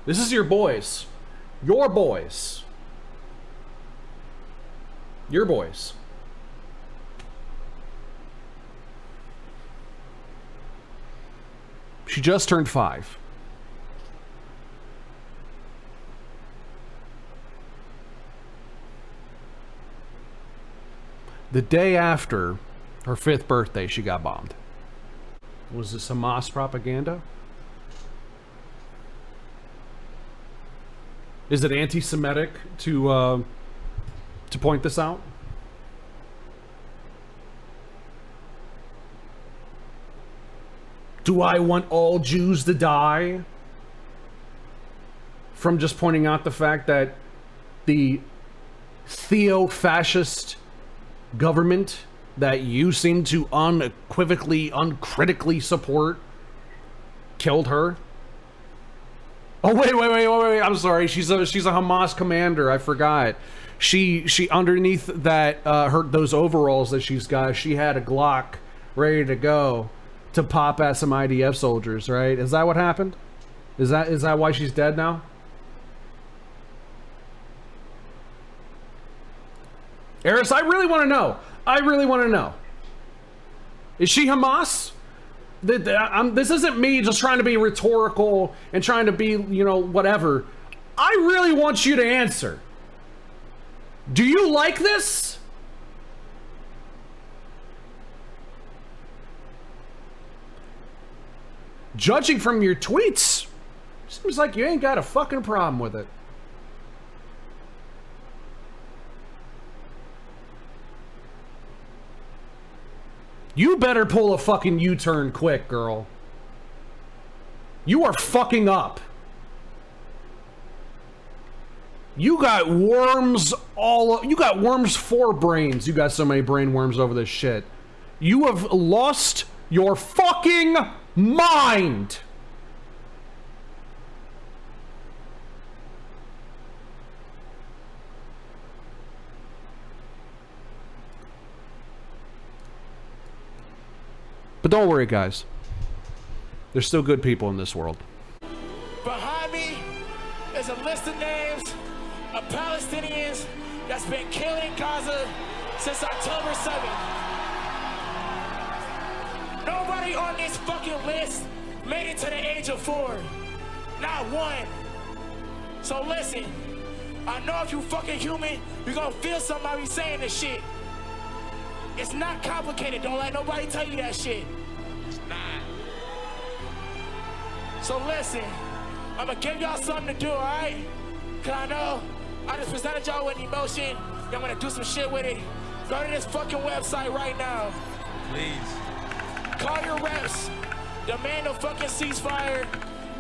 This is your boys. Your boys. Your boys. She just turned 5. The day after her 5th birthday, she got bombed. Was this Hamas propaganda? Is it anti-Semitic to point this out? Do I want all Jews to die? From just pointing out the fact that the Theo-Fascist government that you seem to unequivocally, uncritically support killed her? Oh, wait. I'm sorry. She's a Hamas commander. I forgot. She underneath that, those overalls that she's got, she had a Glock ready to go to pop at some IDF soldiers, right? Is that what happened? Is that why she's dead now? Eris, I really want to know. I really want to know. Is she Hamas? This isn't me just trying to be rhetorical and trying to be, you know, whatever. I really want you to answer. Do you like this? Judging from your tweets, seems like you ain't got a fucking problem with it. You better pull a fucking U-turn quick, girl. You are fucking up. You got worms you got worms for brains. You got so many brain worms over this shit. You have lost your fucking mind. But don't worry, guys. There's still good people in this world. Behind me is a list of names of Palestinians that's been killed in Gaza since October 7th. Nobody on this fucking list made it to the age of 4. Not one. So listen, I know if you fucking human, you're gonna feel somebody saying this shit. It's not complicated. Don't let nobody tell you that shit. It's not. So listen, I'm gonna give y'all something to do, alright? Cause I know I just presented y'all with emotion. I'm gonna do some shit with it. Go to this fucking website right now. Please. Call your reps. Demand a fucking ceasefire.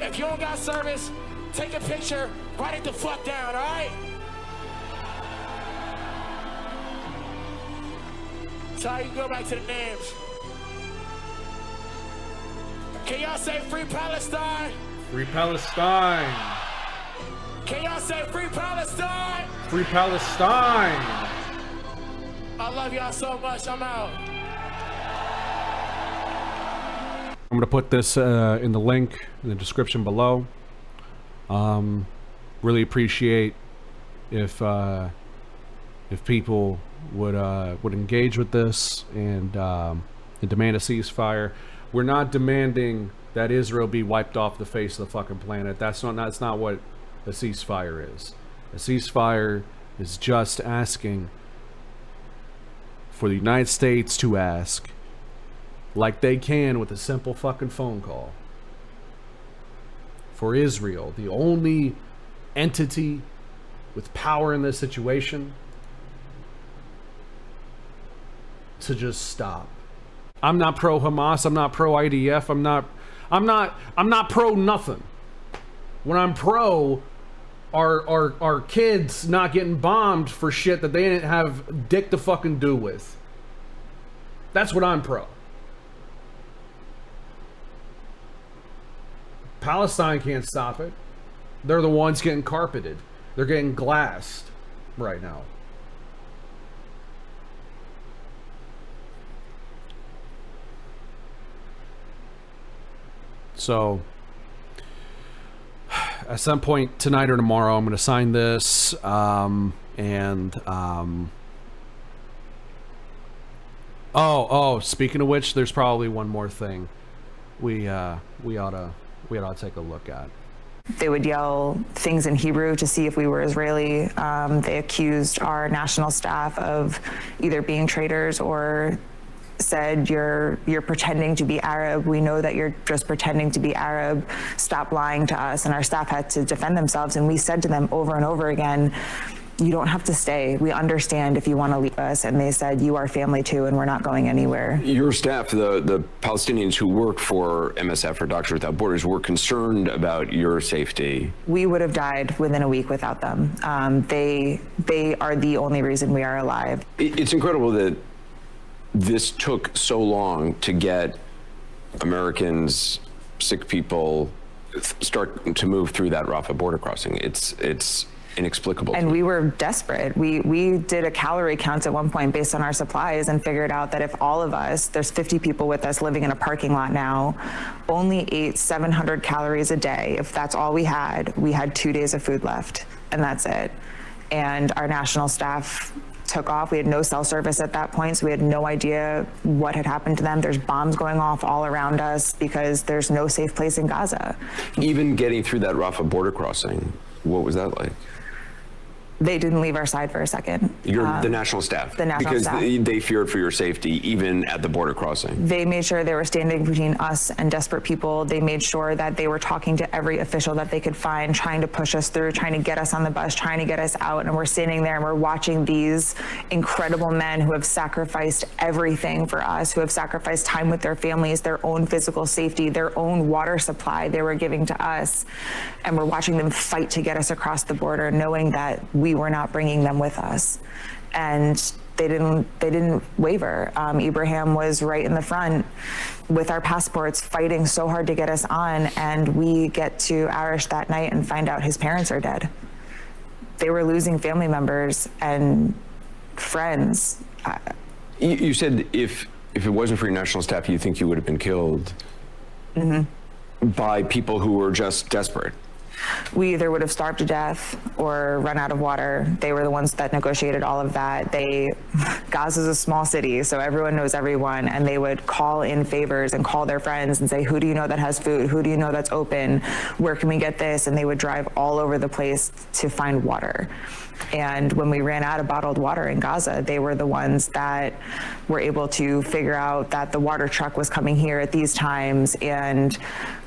If you don't got service, take a picture, write it the fuck down, alright? So how you go back to the names. Can y'all say Free Palestine? Free Palestine. Can y'all say Free Palestine? Free Palestine. I love y'all so much. I'm out. I'm gonna put this in the link in the description below. Really appreciate if people would engage with this and demand a ceasefire. We're not demanding that Israel be wiped off the face of the fucking planet. That's not what a ceasefire is. A ceasefire is just asking for the United States to ask, like they can with a simple fucking phone call, for Israel, the only entity with power in this situation, to just stop. I'm not pro Hamas, I'm not pro IDF, I'm not pro nothing. When I'm pro are kids not getting bombed for shit that they didn't have dick to fucking do with. That's what I'm pro. Palestine can't stop it. They're the ones getting carpeted. They're getting glassed right now. So, at some point tonight or tomorrow, I'm going to sign this, speaking of which, there's probably one more thing we ought to take a look at. They would yell things in Hebrew to see if we were Israeli. They accused our national staff of either being traitors or said, you're pretending to be Arab. We know that you're just pretending to be Arab. Stop lying to us. And our staff had to defend themselves. And we said to them over and over again, you don't have to stay. We understand if you want to leave us. And they said, you are family too, and we're not going anywhere. Your staff, the Palestinians who work for MSF or Doctors Without Borders, were concerned about your safety. We would have died within a week without them. They are the only reason we are alive. It's incredible that this took so long to get Americans, sick people, start to move through that Rafah border crossing. It's inexplicable. And we were desperate. We did a calorie count at one point based on our supplies and figured out that if all of us, there's 50 people with us living in a parking lot now, only ate 700 calories a day. If that's all we had 2 days of food left, and that's it. And our national staff took off. We had no cell service at that point, so we had no idea what had happened to them. There's bombs going off all around us because there's no safe place in Gaza. Even getting through that Rafah border crossing, what was that like? They didn't leave our side for a second. You're the national staff. The national because staff. They feared for your safety, even at the border crossing. They made sure they were standing between us and desperate people. They made sure that they were talking to every official that they could find, trying to push us through, trying to get us on the bus, trying to get us out. And we're standing there and we're watching these incredible men who have sacrificed everything for us, who have sacrificed time with their families, their own physical safety, their own water supply they were giving to us. And we're watching them fight to get us across the border, knowing that we were not bringing them with us. And they didn't waver. Ibrahim was right in the front with our passports, fighting so hard to get us on. And we get to Arish that night and find out his parents are dead. They were losing family members and friends. You said if it wasn't for your national staff, you think you would have been killed by people who were just desperate. We either would have starved to death or run out of water. They were the ones that negotiated all of that. Gaza's a small city, so everyone knows everyone, and they would call in favors and call their friends and say, who do you know that has food? Who do you know that's open? Where can we get this? And they would drive all over the place to find water. And when we ran out of bottled water in Gaza, they were the ones that were able to figure out that the water truck was coming here at these times. And,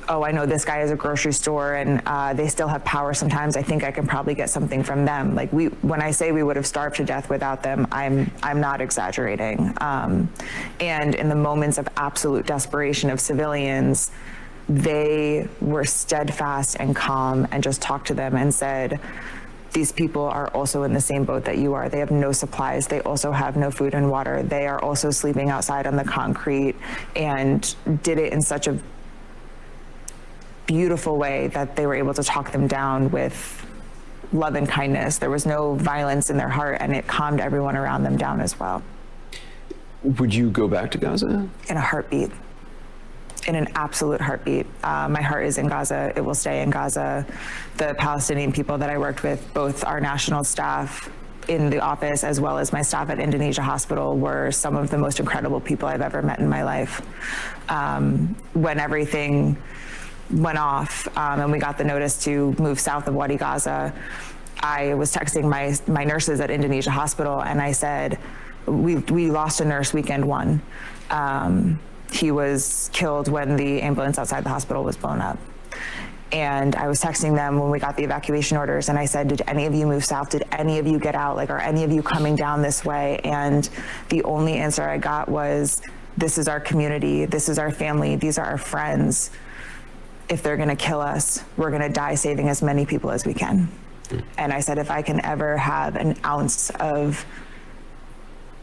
oh, I know this guy has a grocery store and they still have power sometimes. I think I can probably get something from them. Like when I say we would have starved to death without them, I'm not exaggerating. And in the moments of absolute desperation of civilians, they were steadfast and calm and just talked to them and said, these people are also in the same boat that you are. They have no supplies. They also have no food and water. They are also sleeping outside on the concrete, and did it in such a beautiful way that they were able to talk them down with love and kindness. There was no violence in their heart, and it calmed everyone around them down as well. Would you go back to Gaza? In a heartbeat. In an absolute heartbeat. My heart is in Gaza. It will stay in Gaza. The Palestinian people that I worked with, both our national staff in the office as well as my staff at Indonesia Hospital, were some of the most incredible people I've ever met in my life. When everything went off and we got the notice to move south of Wadi Gaza, I was texting my nurses at Indonesia Hospital, and I said, we lost a nurse weekend one. He was killed when the ambulance outside the hospital was blown up. And I was texting them when we got the evacuation orders, and I said, did any of you move south? Did any of you get out? Like, are any of you coming down this way? And the only answer I got was, this is our community. This is our family. These are our friends. If they're gonna kill us, we're gonna die saving as many people as we can. And I said, if I can ever have an ounce of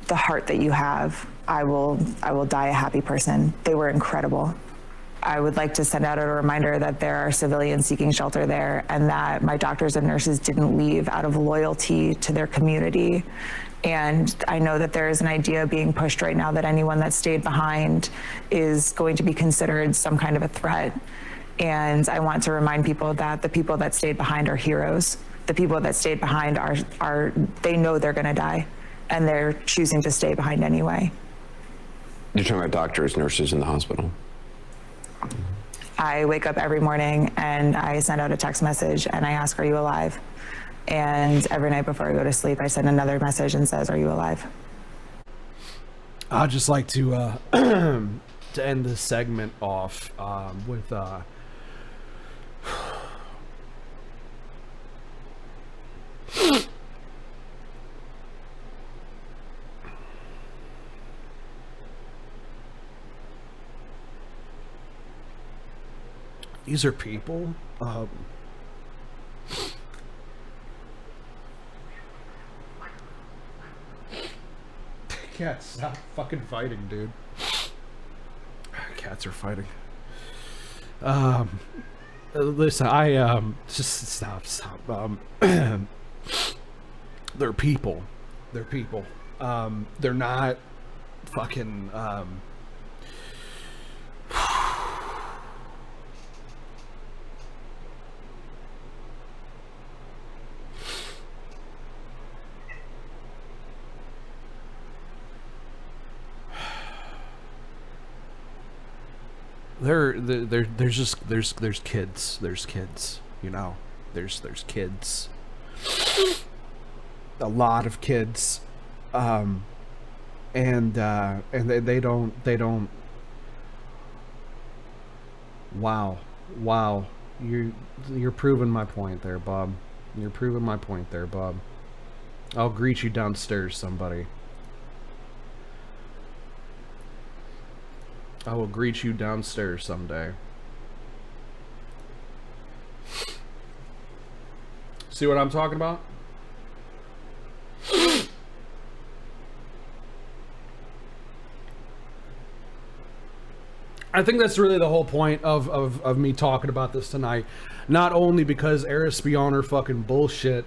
the heart that you have, I will die a happy person. They were incredible. I would like to send out a reminder that there are civilians seeking shelter there, and that my doctors and nurses didn't leave out of loyalty to their community. And I know that there is an idea being pushed right now that anyone that stayed behind is going to be considered some kind of a threat. And I want to remind people that the people that stayed behind are heroes. The people that stayed behind they know they're gonna die, and they're choosing to stay behind anyway. You're talking about doctors, nurses in the hospital? I wake up every morning and I send out a text message and I ask, are you alive? And every night before I go to sleep, I send another message and says, are you alive? I'd just like to to end this segment off with these are people. Cats, stop fucking fighting, dude. Cats are fighting. Listen, just stop. They're people. They're people. They're not fucking there's kids, you know, there's kids. a lot of kids, and they don't. Wow, you're proving my point there, Bob. You're proving my point there, Bob. I'll greet you downstairs, somebody. I will greet you downstairs someday. See what I'm talking about? I think that's really the whole point of me talking about this tonight. Not only because Eris Beyonder fucking bullshit,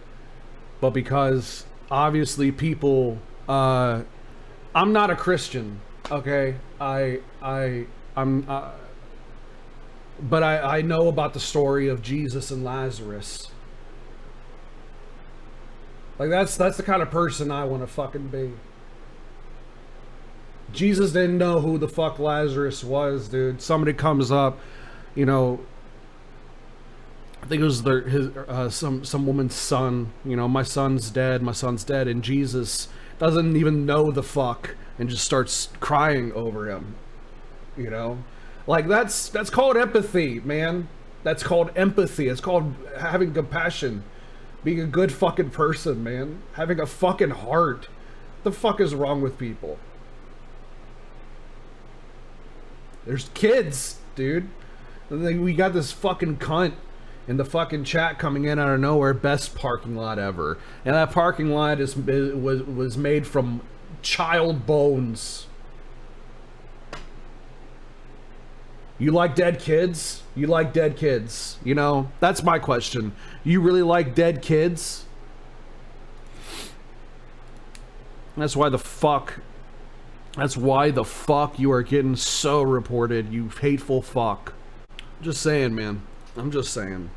but because obviously people, I'm not a Christian, okay? But I know about the story of Jesus and Lazarus. Like that's the kind of person I want to fucking be. Jesus didn't know who the fuck Lazarus was, dude. Somebody comes up, you know, I think it was some woman's son, you know, my son's dead, and Jesus doesn't even know the fuck and just starts crying over him, you know? Like that's called empathy, man. That's called empathy. It's called having compassion. Being a good fucking person, man. Having a fucking heart. What the fuck is wrong with people? There's kids, dude. And then we got this fucking cunt in the fucking chat coming in out of nowhere. Best parking lot ever. And that parking lot was made from child bones. You like dead kids? You like dead kids? You know, that's my question. You really like dead kids? That's why the fuck you are getting so reported, you hateful fuck. Just saying, man. I'm just saying.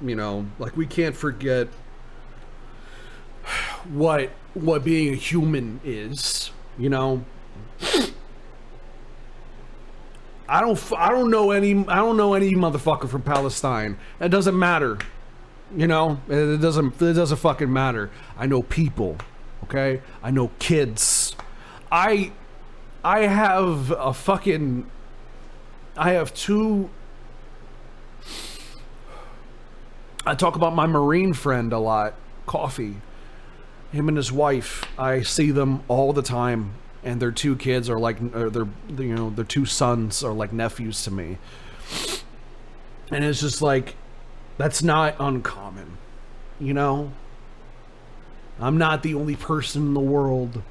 You know, like we can't forget what being a human is, you know? I don't know any motherfucker from Palestine. It doesn't matter. You know, it doesn't fucking matter. I know people, okay? I know kids. I have two. I talk about my Marine friend a lot, Coffee. Him and his wife, I see them all the time. And their two kids are like, their two sons are like nephews to me. And it's just like, that's not uncommon, you know? I'm not the only person in the world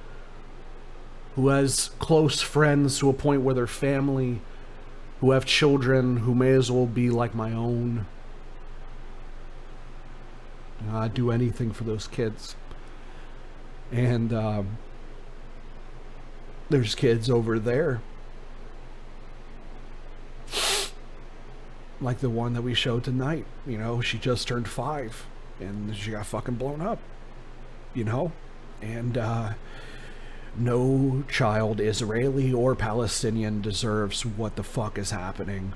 who has close friends to a point where they're family, who have children who may as well be like my own. You know, I'd do anything for those kids. And, there's kids over there. Like the one that we showed tonight. You know, she just turned 5 and she got fucking blown up. You know? And no child, Israeli or Palestinian, deserves what the fuck is happening.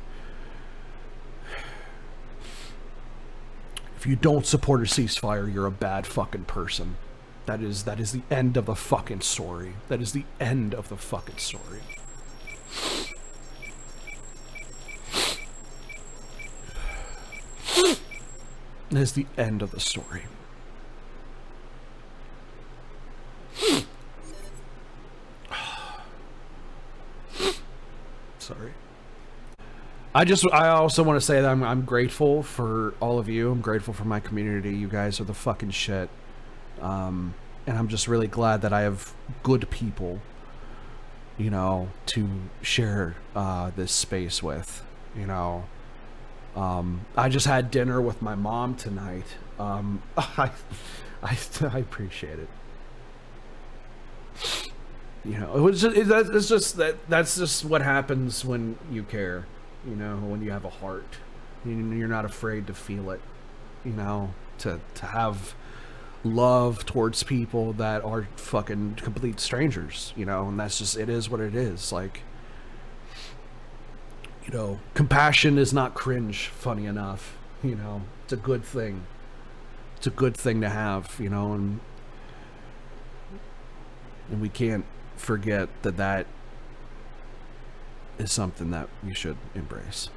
If you don't support a ceasefire, you're a bad fucking person. That is the end of the fucking story. That is the end of the fucking story. That is the end of the story. Sorry. I also want to say that I'm grateful for all of you. I'm grateful for my community. You guys are the fucking shit. And I'm just really glad that I have good people, you know, to share this space with, you know. I just had dinner with my mom tonight. I appreciate it. You know, that's just what happens when you care, you know, when you have a heart. You're not afraid to feel it, you know, to have love towards people that are fucking complete strangers, you know, and that's just, it is what it is. Like, you know, compassion is not cringe, funny enough, you know, it's a good thing. It's a good thing to have, you know, and And we can't forget that that is something that we should embrace.